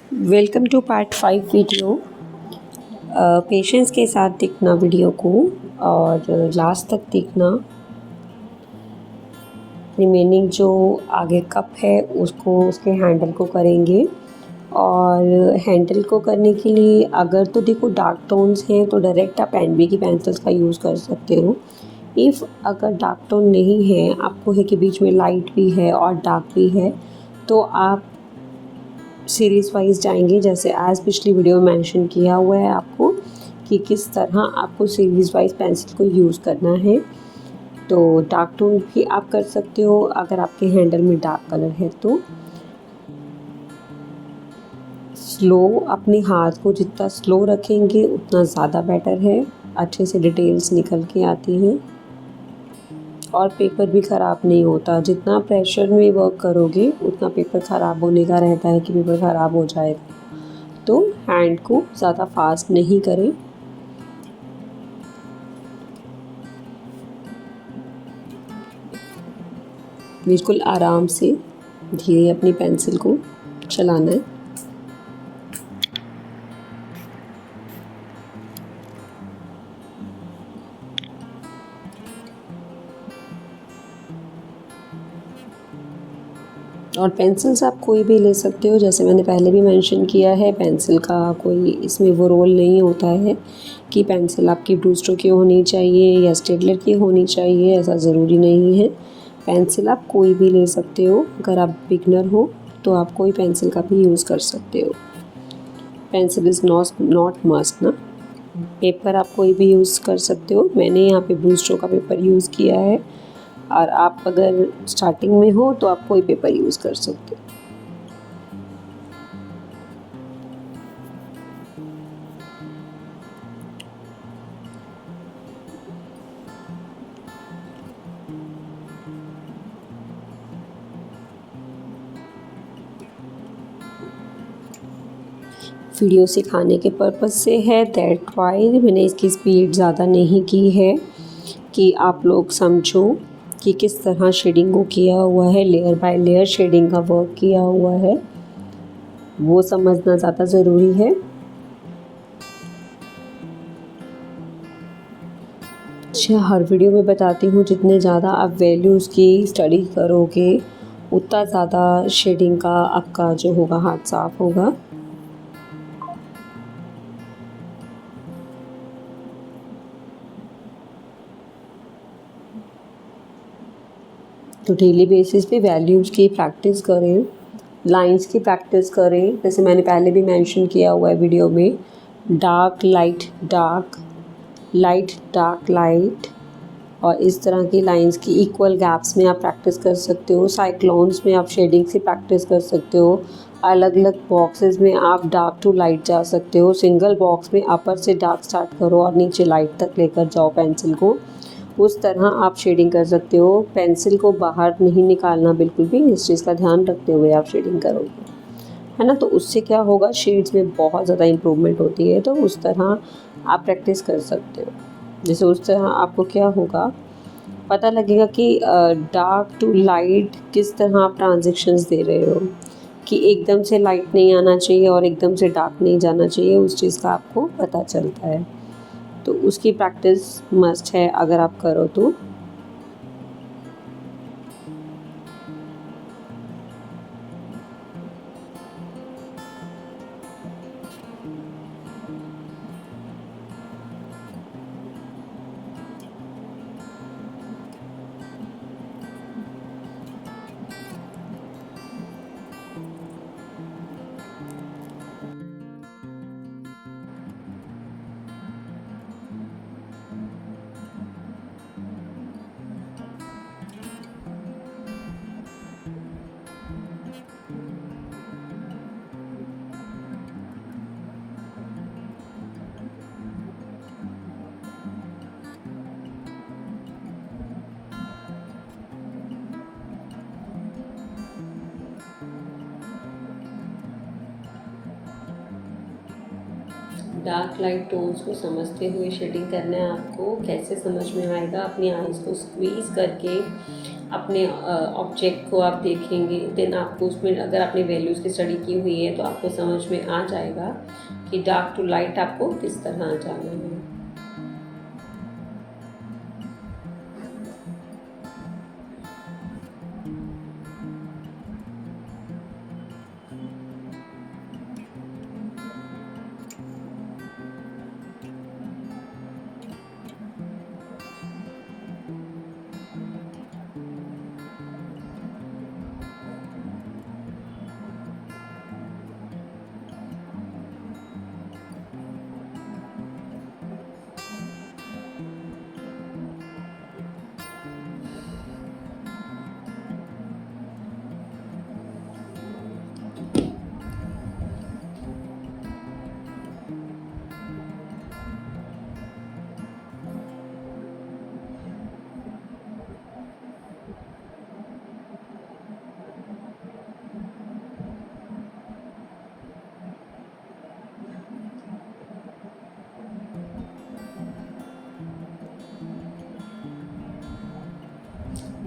Welcome to part 5 video. Patience के साथ देखना वीडियो को और लास्ट तक देखना। रिमेनिंग जो आगे कप है उसको उसके हैंडल को करेंगे। और हैंडल को करने के लिए अगर तो देखो डार्क टोन्स हैं तो डायरेक्ट आप एनबी की पेंसिल्स का यूज़ कर सकते हो। इफ़ अगर डार्क टोन नहीं है, आपको है कि बीच में लाइट भी है और डार्क भी है, तो आप सीरीज़ वाइज जाएंगे। जैसे आज पिछली वीडियो में मेंशन किया हुआ है आपको कि किस तरह आपको सीरीज़ वाइज पेंसिल को यूज़ करना है। तो डार्क टोन भी आप कर सकते हो अगर आपके हैंडल में डार्क कलर है तो। स्लो, अपने हाथ को जितना स्लो रखेंगे उतना ज़्यादा बेटर है, अच्छे से डिटेल्स निकल के आती हैं और पेपर भी ख़राब नहीं होता। जितना प्रेशर में वर्क करोगे उतना पेपर ख़राब होने का रहता है कि पेपर ख़राब हो जाएगा। तो हैंड को ज़्यादा फास्ट नहीं करें। बिल्कुल आराम से धीरे अपनी पेंसिल को चलाना है। और पेंसिल्स आप कोई भी ले सकते हो। जैसे मैंने पहले भी मेंशन किया है, पेंसिल का कोई इसमें वो रोल नहीं होता है कि पेंसिल आपकी ब्लू स्ट्रोक की होनी चाहिए या स्टेडलर की होनी चाहिए, ऐसा ज़रूरी नहीं है। पेंसिल आप कोई भी ले सकते हो। अगर आप बिगनर हो तो आप कोई पेंसिल का भी यूज़ कर सकते हो। पेंसिल इज़ नॉट मस्ट ना। पेपर आप कोई भी यूज़ कर सकते हो। मैंने यहाँ पे ब्लू स्ट्रोक का पेपर यूज़ किया है और आप अगर स्टार्टिंग में हो तो आप कोई पेपर यूज़ कर सकते हो। वीडियो सिखाने के पर्पज़ से है, दैट वाई मैंने इसकी स्पीड ज़्यादा नहीं की है कि आप लोग समझो कि किस तरह शेडिंग को किया हुआ है। लेयर बाय लेयर शेडिंग का वर्क किया हुआ है, वो समझना ज़्यादा ज़रूरी है। हर वीडियो में बताती हूँ, जितने ज़्यादा आप वैल्यूज़ की स्टडी करोगे उतना ज़्यादा शेडिंग का आपका जो होगा हाथ साफ होगा। तो डेली बेसिस पे वैल्यूज़ की प्रैक्टिस करें, लाइंस की प्रैक्टिस करें। जैसे मैंने पहले भी मेंशन किया हुआ है वीडियो में, dark light dark, light dark light, और इस तरह की लाइंस की इक्वल गैप्स में आप प्रैक्टिस कर सकते हो। साइक्लोन्स में आप शेडिंग की प्रैक्टिस कर सकते हो। अलग अलग बॉक्सेस में आप डार्क टू लाइट जा सकते हो। सिंगल बॉक्स में अपर से डार्क स्टार्ट करो और नीचे लाइट तक लेकर जाओ पेंसिल को। उस तरह आप शेडिंग कर सकते हो। पेंसिल को बाहर नहीं निकालना बिल्कुल भी, इस चीज़ का ध्यान रखते हुए आप शेडिंग करोगे, है ना। तो उससे क्या होगा, शेड्स में बहुत ज़्यादा इम्प्रूवमेंट होती है। तो उस तरह आप प्रैक्टिस कर सकते हो। जैसे उस तरह आपको क्या होगा, पता लगेगा कि डार्क टू लाइट किस तरह आप ट्रांजिशंस दे रहे हो, कि एकदम से लाइट नहीं आना चाहिए और एकदम से डार्क नहीं जाना चाहिए। उस चीज़ का आपको पता चलता है। तो उसकी प्रैक्टिस मस्ट है अगर आप करो तो। डार्क लाइट टोन्स को समझते हुए शेडिंग करना है आपको। कैसे समझ में आएगा, अपनी आईज़ को स्क्वीज़ करके अपने ऑब्जेक्ट को आप देखेंगे, देन आपको उसमें अगर आपने वैल्यूज़ की स्टडी की हुई है तो आपको समझ में आ जाएगा कि डार्क टू लाइट आपको किस तरह जाना है।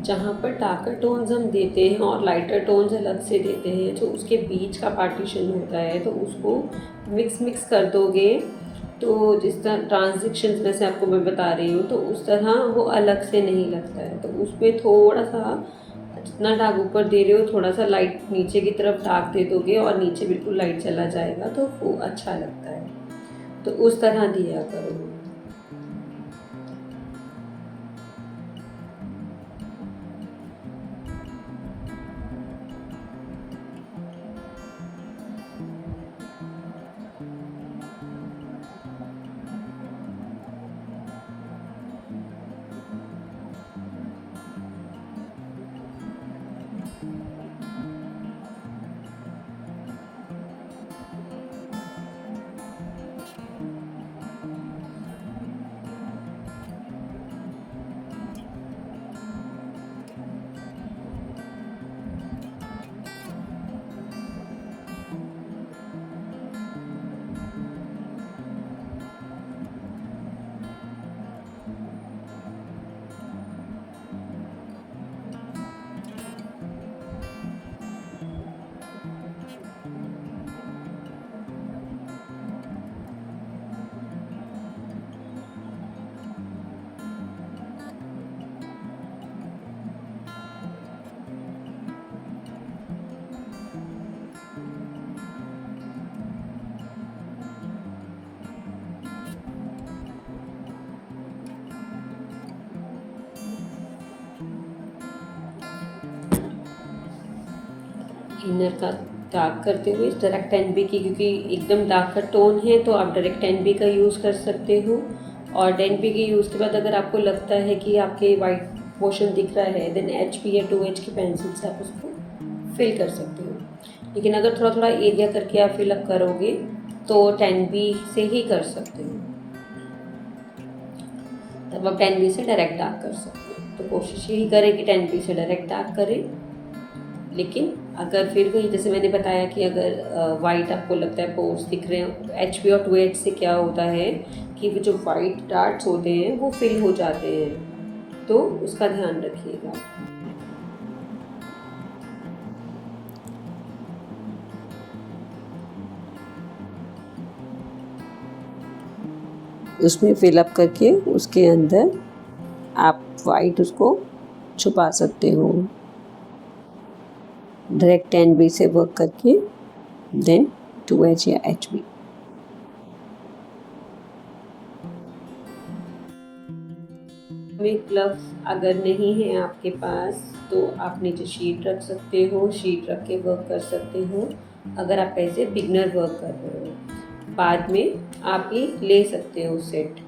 जहाँ पर डार्कर टोन्स हम देते हैं और लाइटर टोन्स अलग से देते हैं, जो उसके बीच का पार्टीशन होता है, तो उसको मिक्स कर दोगे तो जिस तरह ट्रांजिशंस में से आपको मैं बता रही हूँ, तो उस तरह वो अलग से नहीं लगता है। तो उसमें थोड़ा सा जितना डार्क ऊपर दे रहे हो, थोड़ा सा लाइट नीचे की तरफ डार्क दे दोगे और नीचे बिल्कुल लाइट चला जाएगा, तो वो अच्छा लगता है। तो उस तरह दिया करो। इनर का डार्क करते हुए डायरेक्ट एनबी की, क्योंकि एकदम डार्कर टोन है तो आप डायरेक्ट एनबी का यूज़ कर सकते हो। और एनबी के यूज़ के बाद अगर आपको लगता है कि आपके वाइट पोर्शन दिख रहा है, देन HB या 2H की पेंसिल से आप उसको फिल कर सकते हो। लेकिन अगर थोड़ा थोड़ा एरिया करके आप फिलअप करोगे तो 10B से ही कर सकते हो, तब आप 10B से डायरेक्ट डार्क कर सकते हो। तो कोशिश यही करें कि 10B से डायरेक्ट डार्क करें। लेकिन अगर फिर भी जैसे मैंने बताया कि अगर वाइट आपको लगता है पोर्स दिख रहे हैं, HB और 2H से क्या होता है कि वो जो वाइट डार्ट्स होते हैं वो फिल हो जाते हैं, तो उसका ध्यान रखिएगा। उसमें फिलअप करके उसके अंदर आप वाइट उसको छुपा सकते हो डायरेक्ट 10B से वर्क करके, देन 2H या HB। में ग्लव्स अगर नहीं है आपके पास तो आप नीचे शीट रख सकते हो, शीट रख के वर्क कर सकते हो। अगर आप ऐसे बिगनर वर्क कर रहे हो, बाद में आप ये ले सकते हो सेट।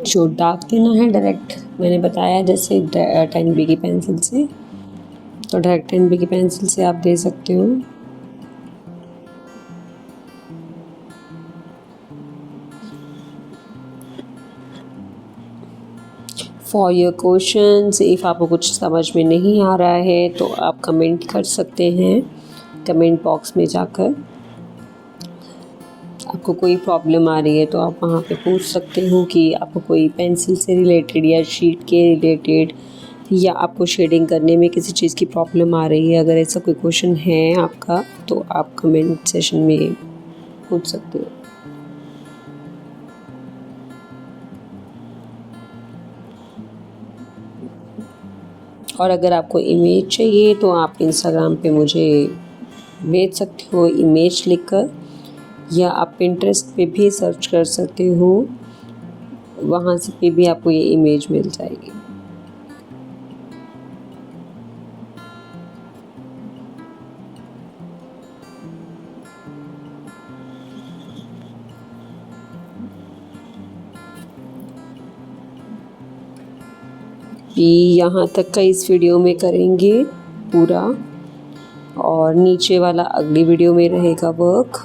जो डार्क देना है डायरेक्ट मैंने बताया जैसे 10B की पेंसिल से, तो डायरेक्ट 10B की पेंसिल से आप दे सकते हो। For your questions. इफ़ आपको कुछ समझ में नहीं आ रहा है तो आप कमेंट कर सकते हैं कमेंट बॉक्स में जाकर। आपको कोई प्रॉब्लम आ रही है तो आप वहाँ पे पूछ सकते हो कि आपको कोई पेंसिल से रिलेटेड या शीट के रिलेटेड या आपको शेडिंग करने में किसी चीज़ की प्रॉब्लम आ रही है। अगर ऐसा कोई क्वेश्चन है आपका तो आप कमेंट सेशन में पूछ सकते हो। और अगर आपको इमेज चाहिए तो आप इंस्टाग्राम पे मुझे भेज सकते हो इमेज लिखकर, या आप पिंटरेस्ट पे भी सर्च कर सकते हो, वहाँ से पे भी आपको ये इमेज मिल जाएगी। यहाँ तक का इस वीडियो में करेंगे पूरा, और नीचे वाला अगली वीडियो में रहेगा वर्क।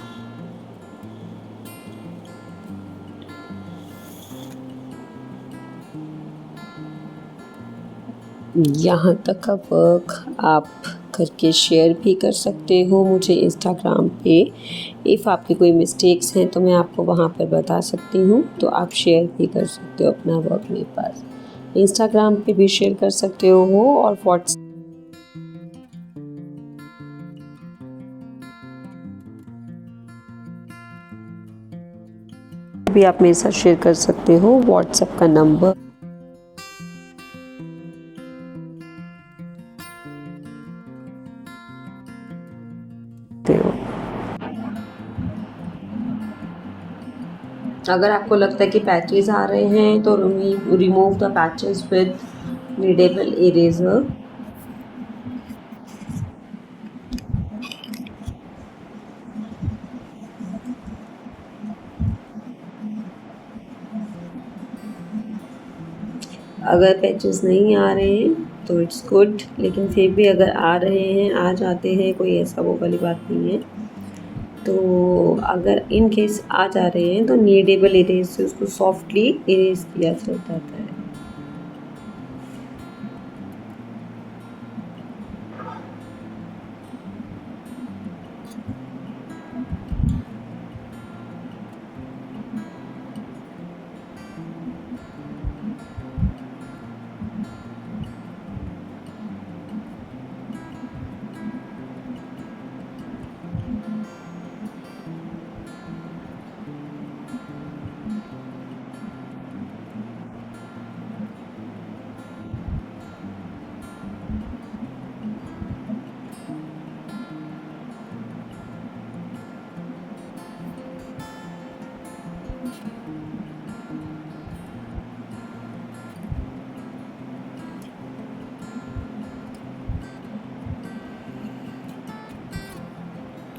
यहाँ तक का वर्क आप करके शेयर भी कर सकते हो मुझे इंस्टाग्राम पे। इफ़ आपके कोई मिस्टेक्स हैं तो मैं आपको वहाँ पर बता सकती हूँ, तो आप शेयर भी कर सकते हो अपना वर्क मेरे पास। इंस्टाग्राम पे भी शेयर कर सकते हो और व्हाट्स भी आप मेरे साथ शेयर कर सकते हो। व्हाट्सएप का नंबर हो। अगर आपको लगता है कि पैचेस आ रहे हैं तो remove the patches with needable eraser. अगर पैचेस नहीं आ रहे हैं तो इट्स गुड, लेकिन फिर भी अगर आ रहे हैं, आ जाते हैं, कोई ऐसा वो वाली बात नहीं है। तो अगर इन केस आ जा रहे हैं तो नीडेबल इरेज से उसको सॉफ्टली इरेज किया जाता है।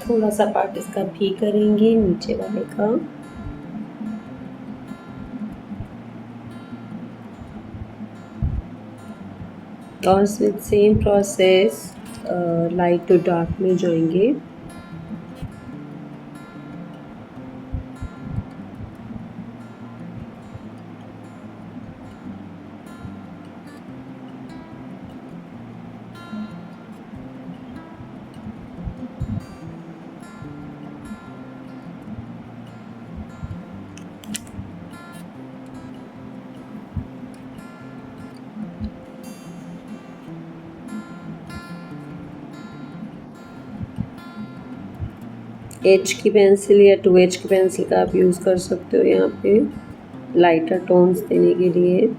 थोड़ा सा पार्ट इसका भी करेंगे नीचे वाले का। और with same process light to dark में जाएंगे। एच की पेंसिल या 2H की पेंसिल का आप यूज़ कर सकते हो यहाँ पे लाइटर टोन्स देने के लिए।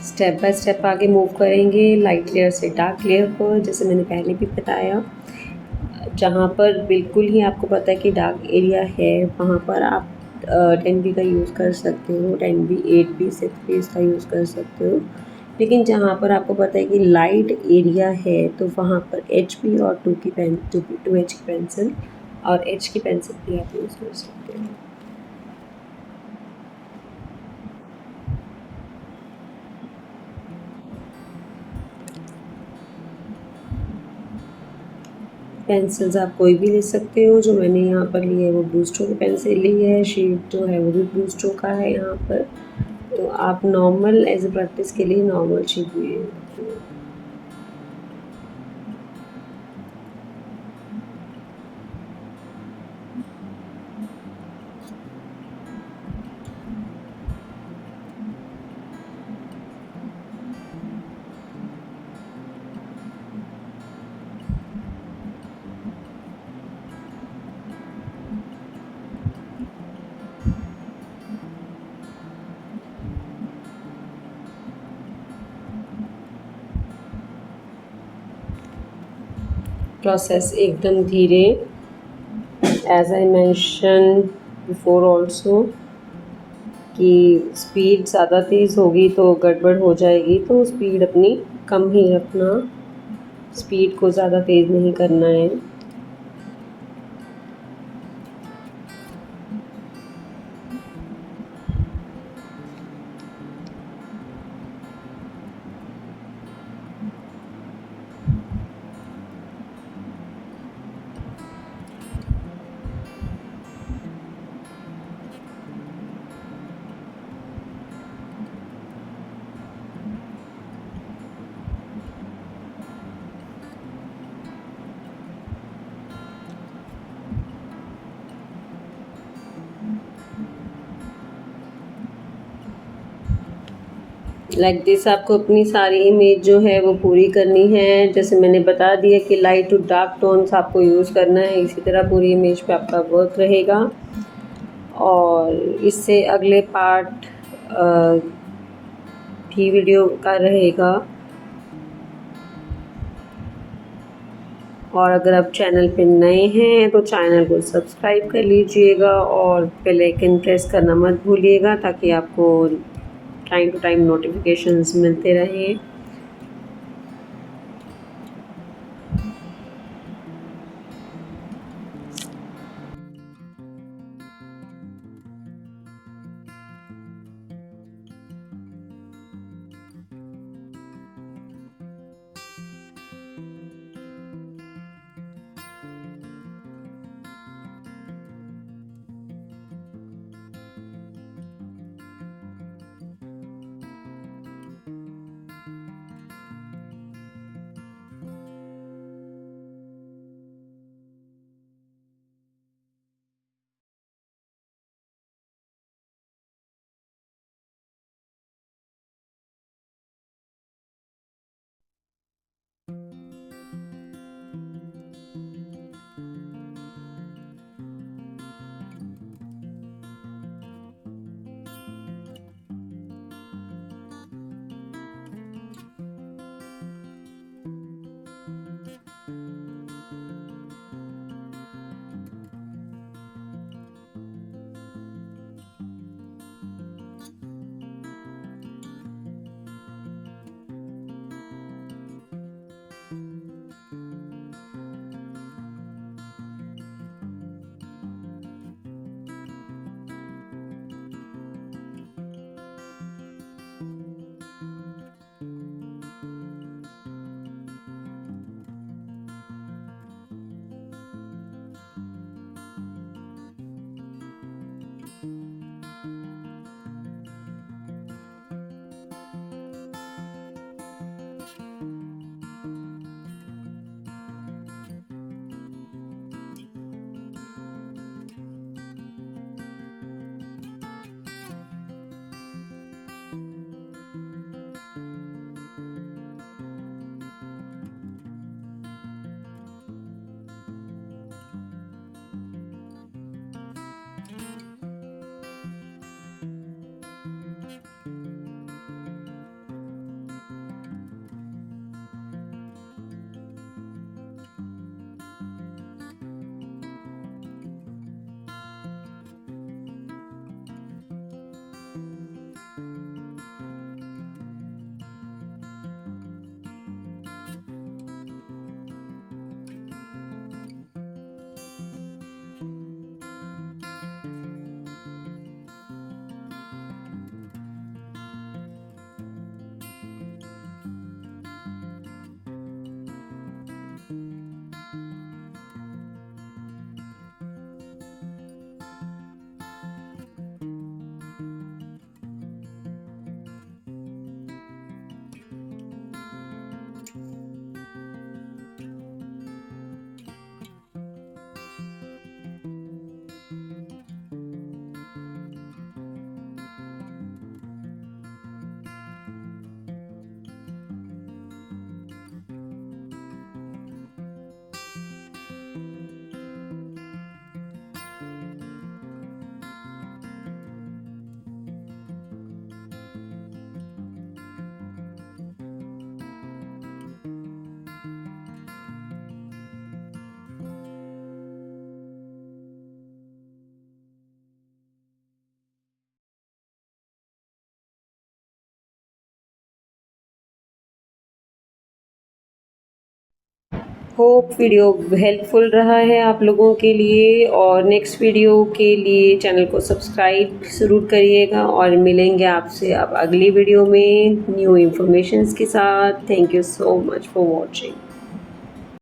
स्टेप बाय स्टेप आगे मूव करेंगे लाइट लेयर से डार्क लेयर पर, जैसे मैंने पहले भी बताया। जहाँ पर बिल्कुल ही आपको पता है कि डार्क एरिया है वहाँ पर आप 10B का यूज़ कर सकते हो, 10B, 8B, 6B इसका यूज़ कर सकते हो। लेकिन जहाँ पर आपको पता है कि लाइट एरिया है तो वहाँ पर HB और 2H की पेंसिल और H की पेंसिल भी आप यूज़ कर सकते हैं। पेंसिल्स आप कोई भी ले सकते हो, जो मैंने यहाँ पर ली है वो ब्लूस्टो की पेंसिल ली है, शेड जो है वो भी ब्लूस्टो का है यहाँ पर। तो आप नॉर्मल एज ए प्रैक्टिस के लिए नॉर्मल शेड में प्रोसेस एकदम धीरे, as I mention before also कि स्पीड ज़्यादा तेज़ होगी तो गड़बड़ हो जाएगी, तो स्पीड अपनी कम ही रखना, स्पीड को ज़्यादा तेज़ नहीं करना है। लाइक दिस आपको अपनी सारी इमेज जो है वो पूरी करनी है। जैसे मैंने बता दिया कि लाइट टू डार्क टोन्स आपको यूज़ करना है, इसी तरह पूरी इमेज पे आपका वर्क रहेगा। और इससे अगले पार्ट भी वीडियो का रहेगा। और अगर आप चैनल पे नए हैं तो चैनल को सब्सक्राइब कर लीजिएगा और बेल आइकन प्रेस करना मत भूलिएगा, ताकि आपको टाइम टू टाइम नोटिफिकेशंस मिलते रहें। होप वीडियो हेल्पफुल रहा है आप लोगों के लिए, और नेक्स्ट वीडियो के लिए चैनल को सब्सक्राइब ज़रूर करिएगा, और मिलेंगे आपसे अब अगली वीडियो में न्यू इन्फॉर्मेशंस के साथ। Thank you so much for watching.